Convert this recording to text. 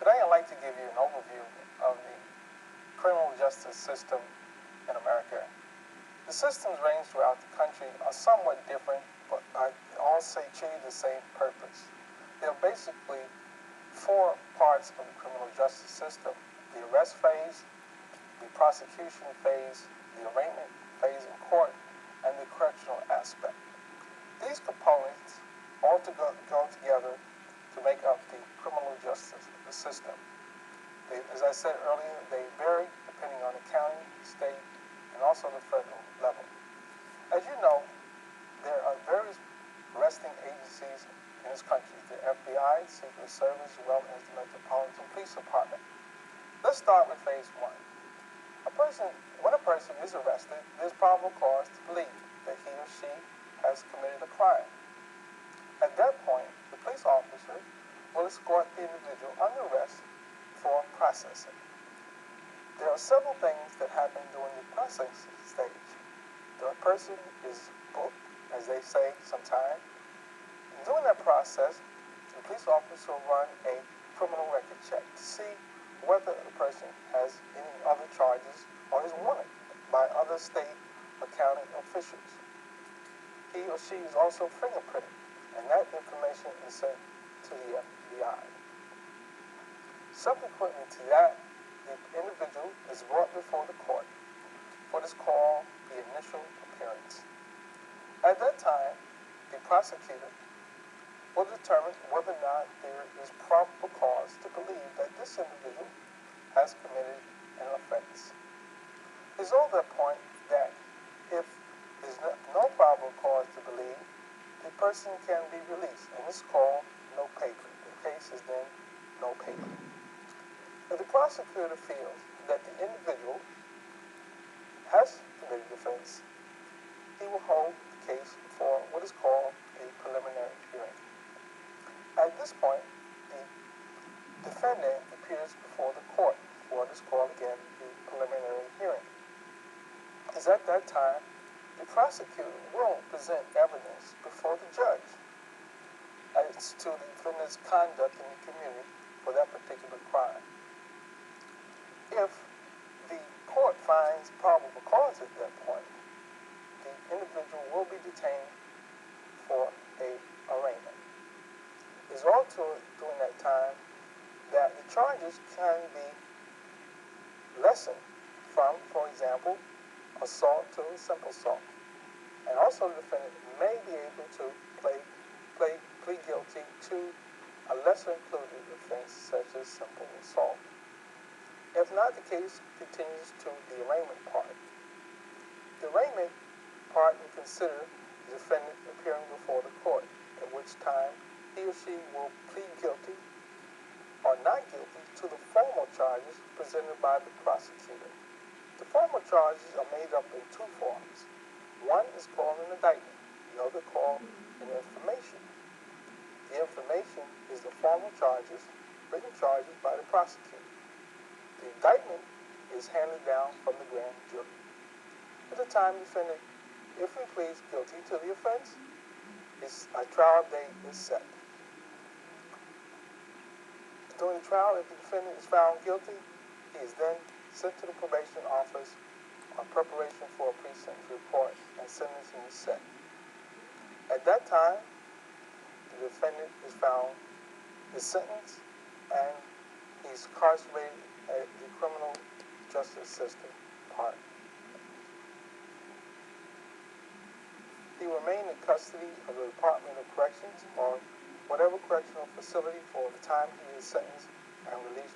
Today I'd like to give you an overview of the criminal justice system in America. The systems ranged throughout the country are somewhat different, but all achieve the same purpose. There are basically four parts of the criminal justice system: the arrest phase, the prosecution phase, the arraignment phase in court, and the correctional aspect. These components all go together to make up the criminal justice system. As I said earlier, they vary depending on the county, state, and also the federal level. As you know, there are various arresting agencies in this country: the FBI, Secret Service, as well as the Metropolitan Police Department. Let's start with phase one. When a person is arrested, there's probable cause to believe that he or she has committed a crime. At that point, the police officer will escort the individual under arrest for processing. There are several things that happen during the processing stage. The person is booked, as they say sometimes. During that process, the police officer will run a criminal record check to see whether the person has any other charges or is wanted by other state or county officials. He or she is also fingerprinted, and that information is sent to the FBI. Subsequently to that, the individual is brought before the court for what is called the initial appearance. At that time, the prosecutor will determine whether or not there is probable cause to believe that this individual has committed an offense. It's at that point that if there's no probable cause to believe, the person can be released, and it's called no paper. The case is then no paper. If the prosecutor feels that the individual has committed offense, he will hold the case for what is called a preliminary hearing. At this point, the defendant appears before the court for what is called, again, the preliminary hearing. It's at that time the prosecutor will present evidence before the judge as to the defendant's conduct in the community for that particular crime. If the court finds probable cause at that point, the individual will be detained for an arraignment. It's also during that time that the charges can be lessened from, for example, assault to simple assault. And also the defendant may be able to plead guilty to a lesser included offense such as simple assault. If not, the case continues to the arraignment part. The arraignment part will consider the defendant appearing before the court, at which time he or she will plead guilty or not guilty to the formal charges presented by the prosecutor. The formal charges are made up in two forms. One is called an indictment, the other called an information. The information is the formal charges, written charges by the prosecutor. The indictment is handed down from the grand jury. At the time the defendant, if he pleads guilty to the offense, a trial date is set. During the trial, if the defendant is found guilty, he is then sent to the probation office on preparation for a pre-sentence report, and sentencing is set. At that time, the defendant is sentenced, and he's incarcerated at the criminal justice system part. He will remain in custody of the Department of Corrections or whatever correctional facility for the time he is sentenced and released